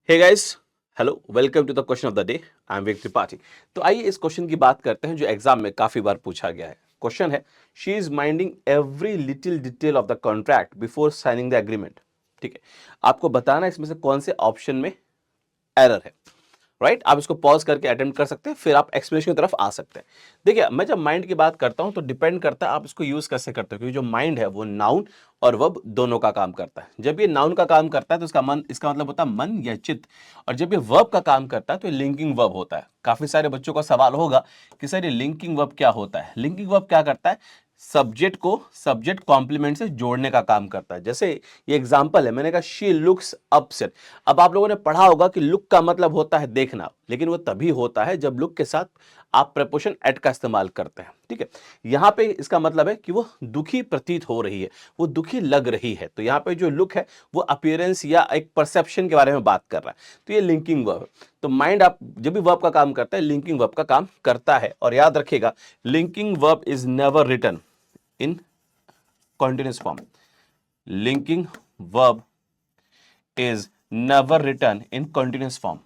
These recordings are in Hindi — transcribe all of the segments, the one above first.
Hey guys, hello, welcome to the question of the day. I am Vik Tripathi. तो आइए इस क्वेश्चन की बात करते हैं जो एग्जाम में काफी बार पूछा गया है। क्वेश्चन है, she is minding every little detail of the contract before signing the agreement. ठीक है, आपको बताना है इसमें से कौन से ऑप्शन में एरर है। राइट, आप इसको पॉज करके अटेम्प्ट कर सकते हैं, फिर आप एक्सप्लेनेशन की तरफ आ सकते हैं। देखिए, मैं जब माइंड की बात करता हूं तो डिपेंड करता है आप इसको यूज कैसे करते हो, क्योंकि जो माइंड है वो नाउन और वर्ब दोनों का काम करता है। जब ये नाउन का काम करता है तो इसका मन, इसका मतलब होता है मन या चित्त, और जब ये वर्ब का काम करता है तो ये लिंकिंग वर्ब होता है। काफी सारे बच्चों का सवाल होगा कि सर ये लिंकिंग वर्ब क्या होता है। लिंकिंग वर्ब क्या करता है, सब्जेक्ट को सब्जेक्ट कॉम्प्लीमेंट से जोड़ने का काम करता है। जैसे ये एग्जांपल है, मैंने कहा शी लुक्स अपसेट। अब आप लोगों ने पढ़ा होगा कि लुक का मतलब होता है देखना, लेकिन वो तभी होता है जब लुक के साथ आप प्रपोशन एट का इस्तेमाल करते हैं। ठीक है, यहां पे इसका मतलब है कि वो दुखी प्रतीत हो रही है, वो दुखी लग रही है। तो यहां पे जो लुक है वो अपीयरेंस या एक परसेप्शन के बारे में बात कर रहा है। तो ये लिंकिंग वर्ब है। तो माइंड आप जब भी वर्ब का काम करता है, लिंकिंग वर्ब का काम करता है। और याद रखिएगा, linking verb is never written in continuous form. Linking verb is never written in continuous form.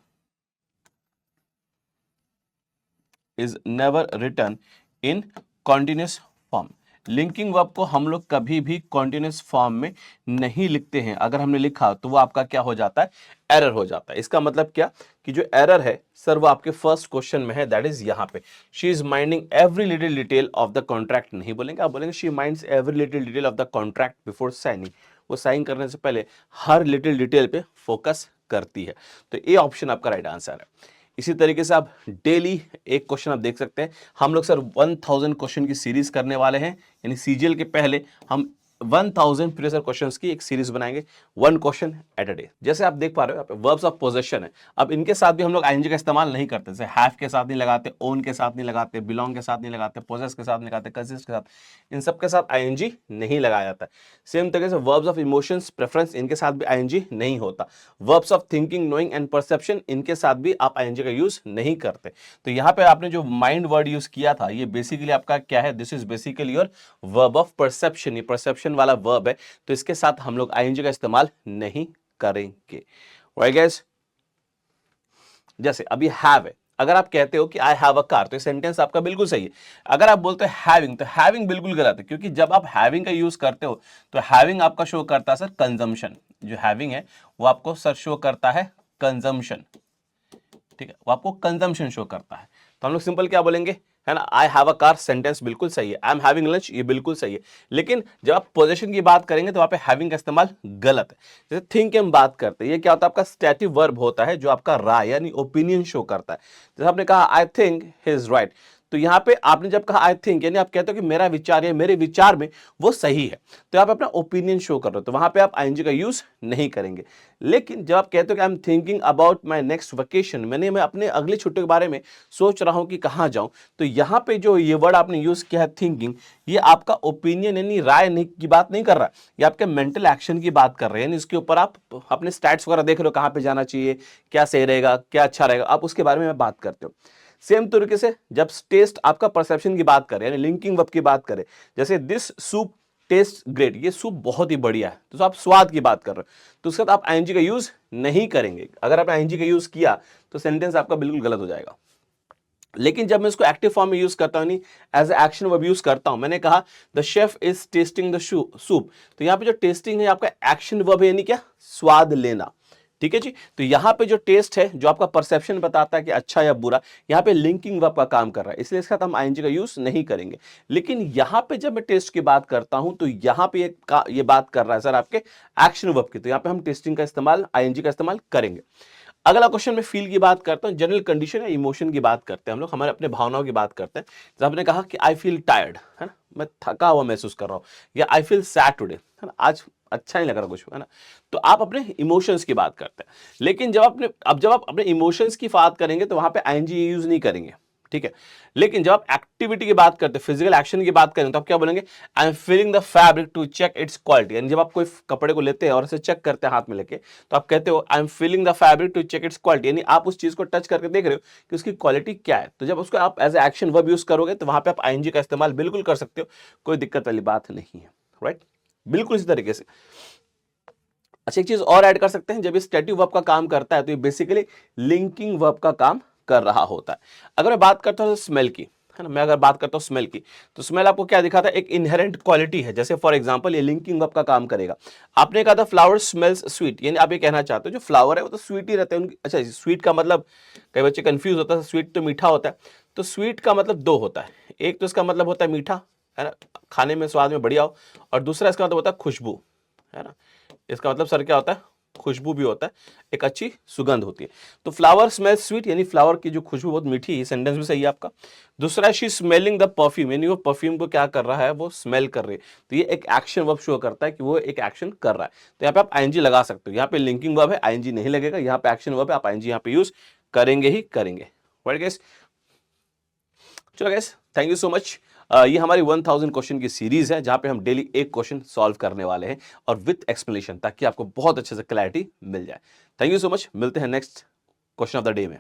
Is never written in continuous form. Linking verb को हम लोग कभी भी कॉन्टिन्यूस फॉर्म में नहीं लिखते हैं। अगर हमने लिखा तो वो आपका क्या हो जाता है, एरर हो जाता है। इसका मतलब क्या कि जो एरर है सर वो आपके फर्स्ट क्वेश्चन में है, दैट इज यहां पे she is minding every little detail of the contract नहीं बोलेंगे, आप बोलेंगे she minds every little detail of the contract before signing. वो साइन करने से पहले हर लिटिल डिटेल पे फोकस करती है। तो ये ऑप्शन आपका राइट आंसर है। इसी तरीके से आप डेली एक क्वेश्चन आप देख सकते हैं। हम लोग सर 1000 क्वेश्चन की सीरीज करने वाले हैं, यानी सीजीएल के पहले हम 1000 प्रीवियस क्वेश्चंस की एक सीरीज बनाएंगे, one question at a day. जैसे आप देख पा रहे हो वर्ब्स ऑफ पोजेशन है। अब इनके साथ भी हम लोग आईएनजी का इस्तेमाल नहीं करते, जैसे हैव के साथ नहीं लगाते, ओन के साथ नहीं लगाते, बिलोंग के साथ नहीं लगाते, पोजेस के साथ नहीं लगाते, कंसिस्ट के साथ, इन सब के साथ आईएनजी नहीं लगाया जाता है। सेम तरीके से वर्ब्स ऑफ इमोशंस, प्रेफरेंस, इनके साथ भी आईएनजी नहीं होता। Verbs of thinking, knowing and perception, इनके साथ भी आप आईएनजी का यूज नहीं करते। तो यहां पे आपने जो माइंड वर्ड यूज किया था, ये बेसिकली आपका क्या है, this is basically your verb of perception. ये परसेप्शन वाला वर्ब है, तो इसके साथ हम लोग आईएनजी का इस्तेमाल नहीं करेंगे। राइट गाइस, जैसे अभी हैव है, अगर आप कहते हो कि आई हैव अ कार, तो ये सेंटेंस आपका बिल्कुल सही है। अगर आप बोलते हैं हैविंग, तो हैविंग बिल्कुल गलत है, क्योंकि जब आप हैविंग का यूज करते हो तो हैविंग आपका शो करता है सर कंजम्पशन। जो हैविंग है वो आपको सर शो करता है कंजम्पशन। ठीक है, वो आपको कंजम्पशन शो करता है। तो हम लोग सिंपल क्या बोलेंगे, है ना, I have a car, sentence बिल्कुल सही है। आई एम हैविंग लंच, ये बिल्कुल सही है। लेकिन जब आप पोजीशन की बात करेंगे तो वहां पे हैविंग का इस्तेमाल गलत है। जैसे थिंक की हम बात करते हैं, ये क्या होता है, आपका स्टैटिव वर्ब होता है जो आपका राय यानी ओपिनियन शो करता है। जैसे आपने कहा I think he is right, तो यहां पे आपने जब कहा आई थिंक, यानी आप कहते हो कि मेरा विचार या मेरे विचार में वो सही है, तो आप अपना ओपिनियन शो कर रहे हो, तो वहां पे आप आईएनजी का यूज नहीं करेंगे। लेकिन जब आप कहते हो कि I am thinking about my next vacation, मैं अपने अगली छुट्टी के बारे में सोच रहा हूं कि कहां जाऊं, तो यहां पे जो ये वर्ड आपने यूज किया है थिंकिंग, ये आपका ओपिनियन यानी राय नहीं की बात नहीं कर रहा, ये आपके मेंटल एक्शन की बात कर रहे हैं। इसके ऊपर आप अपने स्टैट्स वगैरह देख रहे हो, कहां पे जाना चाहिए, क्या सही रहेगा, क्या अच्छा रहेगा, आप उसके बारे में बात करते हो। सेम तरीके से जब टेस्ट आपका परसेप्शन की बात करें, यानी लिंकिंग वर्ब की बात करें, जैसे दिस सूप टेस्ट ग्रेट, ये सूप बहुत ही बढ़िया है, तो आप स्वाद की बात कर रहे हो, तो उसके साथ आप आईएनजी का यूज नहीं करेंगे। अगर आपने आईएनजी का यूज किया तो सेंटेंस आपका बिल्कुल गलत हो जाएगा। लेकिन जब मैं इसको एक्टिव फॉर्म में यूज करता हूं, नहीं as a action verb use करता हूं, मैंने कहा the chef is testing the soup, तो यहां पे जो टेस्टिंग है आपका एक्शन वर्ब है, यानी क्या, स्वाद लेना। ठीक है जी, तो यहां पे जो टेस्ट है, जो आपका परसेप्शन बताता है कि अच्छा या बुरा, यहां पे लिंकिंग वर्ब का काम कर रहा है, इसलिए इसके साथ हम आईएनजी का यूज नहीं करेंगे। लेकिन यहां पे जब मैं टेस्ट की बात करता हूं तो यहां पे ये बात कर रहा है सर आपके एक्शन वर्ब की, तो यहां पे हम टेस्टिंग का इस्तेमाल, आईएनजी का इस्तेमाल करेंगे। अगला क्वेश्चन में फील की बात करता हूं, जनरल कंडीशन या इमोशन की बात करते हैं हम लोग, हमारे अपने भावनाओं की बात करते हैं। जब आपने कहा कि आई फील टायर्ड, है ना, मैं थका हुआ महसूस कर रहा हूं, या आई फील सैड टुडे, है ना, आज अच्छा नहीं लग रहा कुछ, है ना, तो आप अपने इमोशंस की बात करते हैं। लेकिन जब आप अपने इमोशंस की बात करेंगे तो वहां पे आईएनजी यूज नहीं करेंगे। ठीक है, लेकिन जब आप एक्टिविटी की बात करते हैं, फिजिकल एक्शन की बात करें, तो आप क्या बोलेंगे, I am feeling the fabric to check its quality. यानी जब आप कोई कपड़े को लेते हैं और इसे चेक करते हैं हाथ में लेके, तो आप कहते हो I am feeling the fabric to check its quality, यानी आप उस चीज को टच करके देख रहे हो कि उसकी क्वालिटी क्या है। तो जब उसको आप as a action verb use करोगे तो वहां पे आप आईएनजी का इस्तेमाल बिल्कुल कर सकते हो, कोई दिक्कत वाली बात नहीं है। राइट, बिल्कुल इसी तरीके से अच्छा, एक चीज और ऐड कर सकते हैं, जब ये स्टैटिक वर्ब का काम करता है तो ये बेसिकली लिंकिंग वर्ब का काम कर रहा होता है। अगर मैं बात करता हूँ स्मेल की, है ना, मैं अगर बात करता हूँ स्मेल की, तो स्मेल आपको क्या दिखाता है, एक इनहेरेंट क्वालिटी है। जैसे फॉर एग्जांपल ये लिंकिंग वर्ब का काम करेगा। आपने कहा था फ्लावर स्मेल्स स्वीट, यानी आप ये कहना चाहते हो जो फ्लावर है वो तो स्वीट ही रहते हैं उनकी। अच्छा, स्वीट का मतलब कई बच्चे कंफ्यूज होता है, स्वीट तो मीठा होता है। तो स्वीट का मतलब दो होता है, एक तो इसका मतलब होता है मीठा, है ना, खाने में स्वाद में बढ़िया हो, और दूसरा इसका मतलब होता है खुशबू, है ना। इसका मतलब सर क्या होता है, खुशबू भी होता है, एक अच्छी सुगंध होती है। तो फ्लावर स्मेल स्वीट, यानी फ्लावर की जो खुशबू बहुत मीठी है, ये सेंटेंस भी सही है आपका। दूसरा, शी स्मेलिंग द परफ्यूम, यानी वो परफ्यूम को क्या कर रहा है, वो स्मेल कर रही है। तो ये एक एक्शन वर्ब शो करता है कि वो एक एक्शन कर रहा है। तो यहाँ पे आप आईएनजी लगा सकते हो, यहाँ पे लिंकिंग वर्ब है, आईएनजी नहीं लगेगा, यहाँ पे एक्शन वर्ब है, आप आईएनजी यहाँ पे यूज करेंगे ही करेंगे। राइट गाइस, चलो guys, thank you so much. ये हमारी 1000 क्वेश्चन की सीरीज है जहां पे हम डेली एक क्वेश्चन सॉल्व करने वाले हैं और विथ एक्सप्लेनेशन, ताकि आपको बहुत अच्छे से क्लैरिटी मिल जाए। थैंक यू सो मच, मिलते हैं next question of the day में।